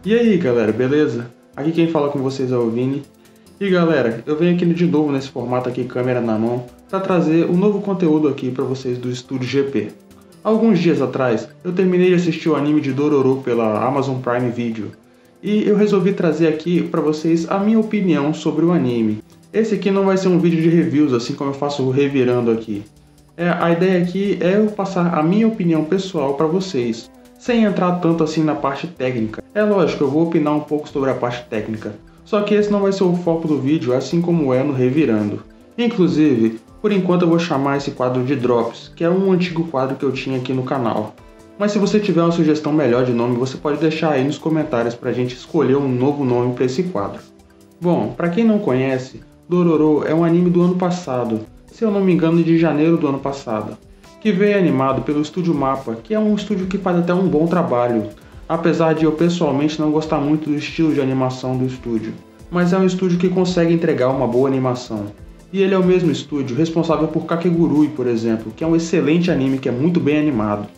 E aí galera, beleza? Aqui quem fala com vocês é o Vini. E galera, eu venho aqui de novo nesse formato aqui, câmera na mão, para trazer um novo conteúdo aqui para vocês do Estúdio GP. Alguns dias atrás, eu terminei de assistir o anime de Dororo pela Amazon Prime Video. E eu resolvi trazer aqui para vocês a minha opinião sobre o anime. Esse aqui não vai ser um vídeo de reviews, assim como eu faço revirando aqui. A ideia aqui é eu passar a minha opinião pessoal para vocês, sem entrar tanto assim na parte técnica. É lógico, eu vou opinar um pouco sobre a parte técnica, só que esse não vai ser o foco do vídeo, assim como é no Revirando. Inclusive, por enquanto eu vou chamar esse quadro de Drops, que é um antigo quadro que eu tinha aqui no canal. Mas se você tiver uma sugestão melhor de nome, você pode deixar aí nos comentários pra gente escolher um novo nome para esse quadro. Bom, pra quem não conhece, Dororo é um anime do ano passado, se eu não me engano de janeiro do ano passado, que veio animado pelo Estúdio Mappa, que é um estúdio que faz até um bom trabalho, apesar de eu pessoalmente não gostar muito do estilo de animação do estúdio. Mas é um estúdio que consegue entregar uma boa animação. E ele é o mesmo estúdio responsável por Kakegurui, por exemplo, que é um excelente anime que é muito bem animado,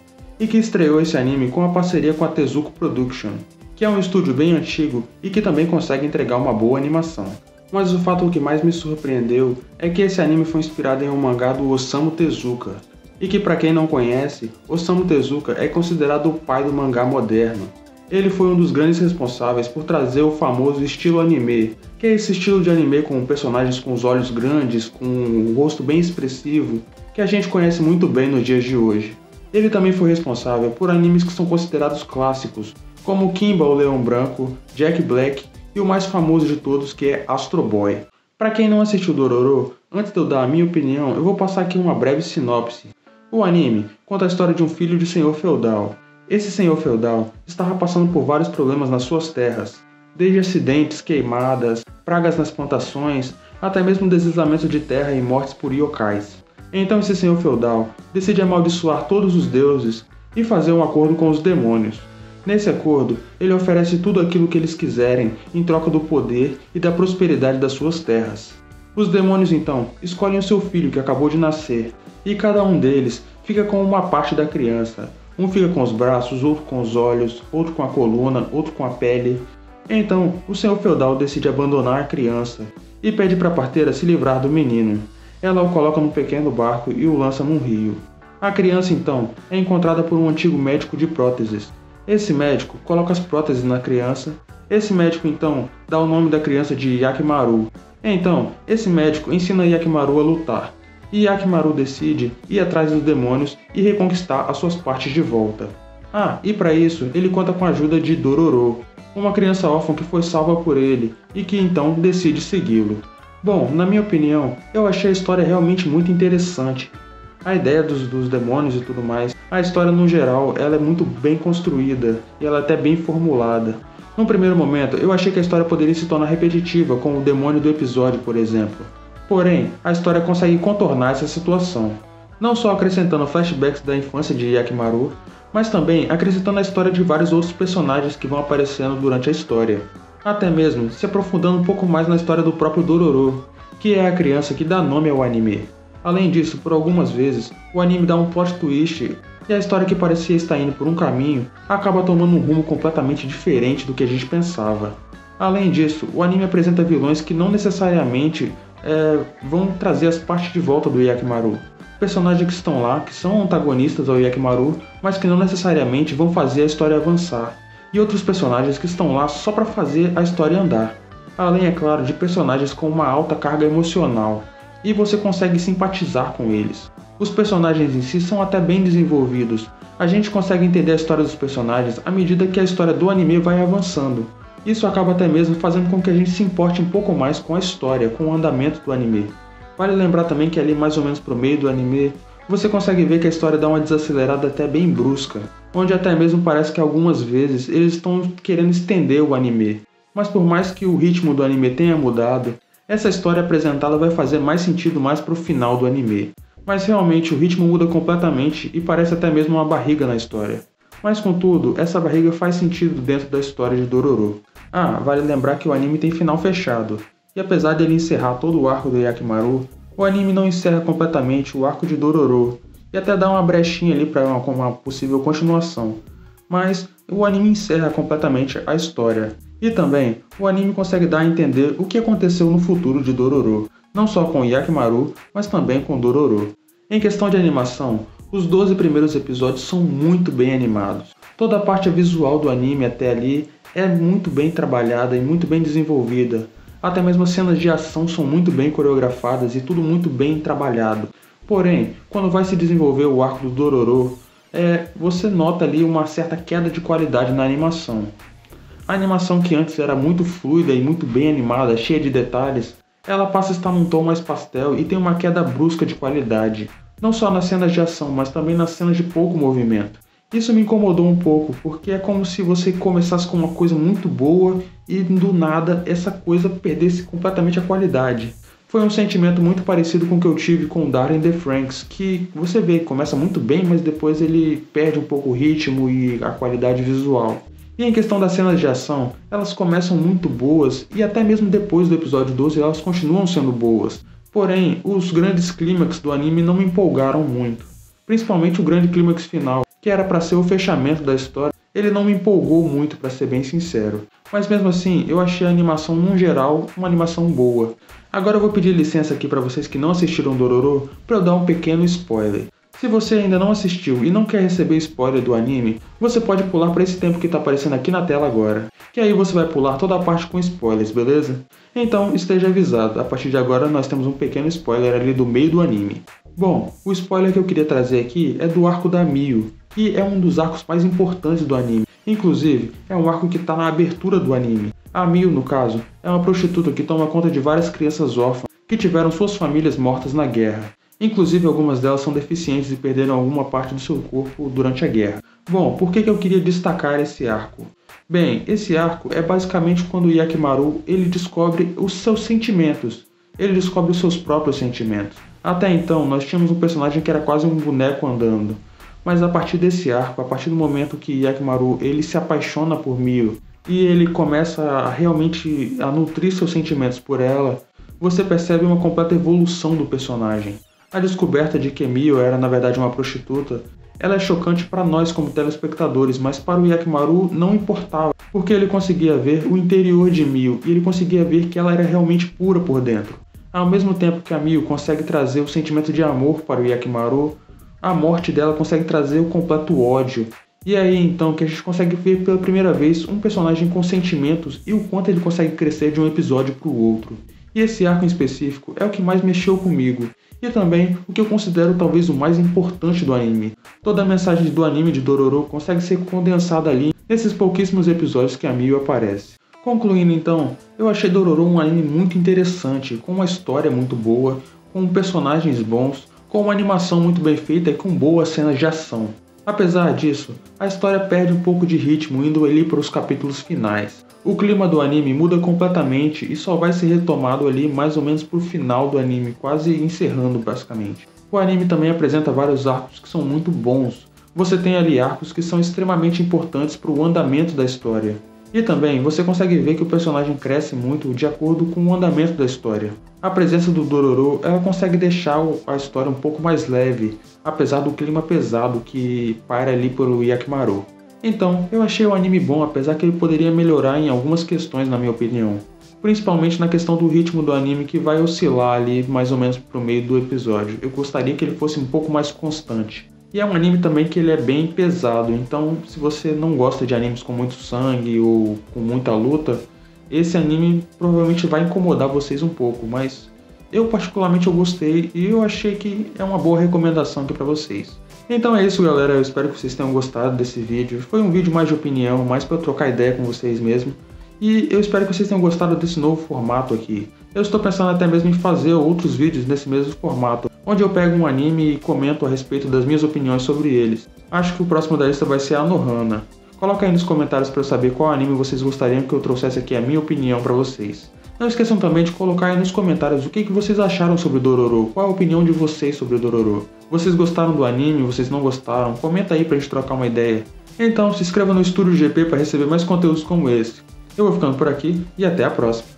e que estreou esse anime com a parceria com a Tezuka Production, que é um estúdio bem antigo e que também consegue entregar uma boa animação. Mas o fato que mais me surpreendeu é que esse anime foi inspirado em um mangá do Osamu Tezuka, e que para quem não conhece, Osamu Tezuka é considerado o pai do mangá moderno. Ele foi um dos grandes responsáveis por trazer o famoso estilo anime, que é esse estilo de anime com personagens com os olhos grandes, com um rosto bem expressivo, que a gente conhece muito bem nos dias de hoje. Ele também foi responsável por animes que são considerados clássicos, como Kimba, o Leão Branco, Jack Black e o mais famoso de todos, que é Astro Boy. Para quem não assistiu Dororo, antes de eu dar a minha opinião, eu vou passar aqui uma breve sinopse. O anime conta a história de um filho de senhor feudal. Esse senhor feudal estava passando por vários problemas nas suas terras, desde acidentes, queimadas, pragas nas plantações, até mesmo deslizamento de terra e mortes por yokais. Então esse senhor feudal decide amaldiçoar todos os deuses e fazer um acordo com os demônios. Nesse acordo, ele oferece tudo aquilo que eles quiserem em troca do poder e da prosperidade das suas terras. Os demônios então escolhem o seu filho que acabou de nascer, e cada um deles fica com uma parte da criança. Um fica com os braços, outro com os olhos, outro com a coluna, outro com a pele. Então, o senhor feudal decide abandonar a criança e pede para a parteira se livrar do menino. Ela o coloca num pequeno barco e o lança num rio. A criança então é encontrada por um antigo médico de próteses. Esse médico coloca as próteses na criança. Esse médico então dá o nome da criança de Yakimaru. Então, esse médico ensina Yakimaru a lutar. E Yakimaru decide ir atrás dos demônios e reconquistar as suas partes de volta. E para isso ele conta com a ajuda de Dororo, uma criança órfã que foi salva por ele e que então decide segui-lo. Bom, na minha opinião, eu achei a história realmente muito interessante. A ideia dos demônios e tudo mais, a história no geral, ela é muito bem construída e ela é até bem formulada. Num primeiro momento, eu achei que a história poderia se tornar repetitiva, com o demônio do episódio, por exemplo. Porém, a história consegue contornar essa situação, não só acrescentando flashbacks da infância de Yakimaru, mas também acrescentando a história de vários outros personagens que vão aparecendo durante a história. Até mesmo se aprofundando um pouco mais na história do próprio Dororo, que é a criança que dá nome ao anime. Além disso, por algumas vezes, o anime dá um plot twist e a história que parecia estar indo por um caminho acaba tomando um rumo completamente diferente do que a gente pensava. Além disso, o anime apresenta vilões que não necessariamente vão trazer as partes de volta do Yakimaru. Personagens que estão lá, que são antagonistas ao Yakimaru, mas que não necessariamente vão fazer a história avançar. E outros personagens que estão lá só para fazer a história andar. Além, é claro, de personagens com uma alta carga emocional. E você consegue simpatizar com eles. Os personagens em si são até bem desenvolvidos. A gente consegue entender a história dos personagens à medida que a história do anime vai avançando. Isso acaba até mesmo fazendo com que a gente se importe um pouco mais com a história, com o andamento do anime. Vale lembrar também que ali mais ou menos pro meio do anime, você consegue ver que a história dá uma desacelerada até bem brusca, onde até mesmo parece que algumas vezes eles estão querendo estender o anime. Mas por mais que o ritmo do anime tenha mudado, essa história apresentada vai fazer mais sentido mais pro final do anime. Mas realmente o ritmo muda completamente e parece até mesmo uma barriga na história. Mas contudo, essa barriga faz sentido dentro da história de Dororo. Vale lembrar que o anime tem final fechado, e apesar dele encerrar todo o arco do Yakimaru, o anime não encerra completamente o arco de Dororo, e até dá uma brechinha ali para uma possível continuação. mas o anime encerra completamente a história. E também, o anime consegue dar a entender o que aconteceu no futuro de Dororo, não só com Hyakimaru, mas também com Dororo. Em questão de animação, os 12 primeiros episódios são muito bem animados. Toda a parte visual do anime até ali é muito bem trabalhada e muito bem desenvolvida. Até mesmo as cenas de ação são muito bem coreografadas e tudo muito bem trabalhado. Porém, quando vai se desenvolver o arco do Dororo, você nota ali uma certa queda de qualidade na animação. A animação que antes era muito fluida e muito bem animada, cheia de detalhes, ela passa a estar num tom mais pastel e tem uma queda brusca de qualidade. Não só nas cenas de ação, mas também nas cenas de pouco movimento. Isso me incomodou um pouco, porque é como se você começasse com uma coisa muito boa e do nada essa coisa perdesse completamente a qualidade. Foi um sentimento muito parecido com o que eu tive com Darling in the Franxx, que você vê que começa muito bem, mas depois ele perde um pouco o ritmo e a qualidade visual. E em questão das cenas de ação, elas começam muito boas e até mesmo depois do episódio 12 elas continuam sendo boas. Porém, os grandes clímax do anime não me empolgaram muito. Principalmente o grande clímax final, que era para ser o fechamento da história, ele não me empolgou muito, para ser bem sincero. Mas mesmo assim, eu achei a animação, no geral, uma animação boa. Agora eu vou pedir licença aqui para vocês que não assistiram Dororo, para eu dar um pequeno spoiler. Se você ainda não assistiu e não quer receber spoiler do anime, você pode pular para esse tempo que está aparecendo aqui na tela agora. Que aí você vai pular toda a parte com spoilers, beleza? Então esteja avisado, a partir de agora nós temos um pequeno spoiler ali do meio do anime. Bom, o spoiler que eu queria trazer aqui é do arco da Mio, que é um dos arcos mais importantes do anime. Inclusive, é um arco que está na abertura do anime. A Mio, no caso, é uma prostituta que toma conta de várias crianças órfãs que tiveram suas famílias mortas na guerra. Inclusive, algumas delas são deficientes e perderam alguma parte do seu corpo durante a guerra. Bom, por que eu queria destacar esse arco? Bem, esse arco é basicamente quando o Hyakimaru ele descobre os seus sentimentos. Ele descobre os seus próprios sentimentos. Até então, nós tínhamos um personagem que era quase um boneco andando. Mas a partir desse arco, a partir do momento que Hyakimaru ele se apaixona por Mio e ele começa a realmente a nutrir seus sentimentos por ela, você percebe uma completa evolução do personagem. A descoberta de que Mio era na verdade uma prostituta, ela é chocante para nós como telespectadores, mas para o Hyakimaru não importava, porque ele conseguia ver o interior de Mio e ele conseguia ver que ela era realmente pura por dentro. Ao mesmo tempo que a Mio consegue trazer o sentimento de amor para o Hyakimaru, a morte dela consegue trazer o completo ódio. E é aí então que a gente consegue ver pela primeira vez um personagem com sentimentos e o quanto ele consegue crescer de um episódio para o outro. E esse arco em específico é o que mais mexeu comigo. E também o que eu considero talvez o mais importante do anime. Toda a mensagem do anime de Dororo consegue ser condensada ali nesses pouquíssimos episódios que a Mio aparece. Concluindo então, eu achei Dororo um anime muito interessante, com uma história muito boa, com personagens bons, com uma animação muito bem feita e com boas cenas de ação. Apesar disso, a história perde um pouco de ritmo indo ali para os capítulos finais. O clima do anime muda completamente e só vai ser retomado ali mais ou menos pro final do anime, quase encerrando basicamente. O anime também apresenta vários arcos que são muito bons. Você tem ali arcos que são extremamente importantes para o andamento da história. E também você consegue ver que o personagem cresce muito de acordo com o andamento da história. A presença do Dororo ela consegue deixar a história um pouco mais leve, apesar do clima pesado que paira ali pelo Hyakimaru. Então, eu achei o anime bom, apesar que ele poderia melhorar em algumas questões na minha opinião. Principalmente na questão do ritmo do anime que vai oscilar ali mais ou menos pro meio do episódio. Eu gostaria que ele fosse um pouco mais constante. E é um anime também que ele é bem pesado, então se você não gosta de animes com muito sangue ou com muita luta, esse anime provavelmente vai incomodar vocês um pouco, mas eu particularmente eu gostei e eu achei que é uma boa recomendação aqui pra vocês. Então é isso galera, eu espero que vocês tenham gostado desse vídeo. Foi um vídeo mais de opinião, mais para eu trocar ideia com vocês mesmo. E eu espero que vocês tenham gostado desse novo formato aqui. Eu estou pensando até mesmo em fazer outros vídeos nesse mesmo formato, onde eu pego um anime e comento a respeito das minhas opiniões sobre eles. Acho que o próximo da lista vai ser a Anohana. Coloca aí nos comentários para eu saber qual anime vocês gostariam que eu trouxesse aqui a minha opinião para vocês. Não esqueçam também de colocar aí nos comentários o que vocês acharam sobre o Dororo, qual a opinião de vocês sobre o Dororo. Vocês gostaram do anime, vocês não gostaram? Comenta aí pra gente trocar uma ideia. Então se inscreva no Estúdio GP para receber mais conteúdos como esse. Eu vou ficando por aqui e até a próxima.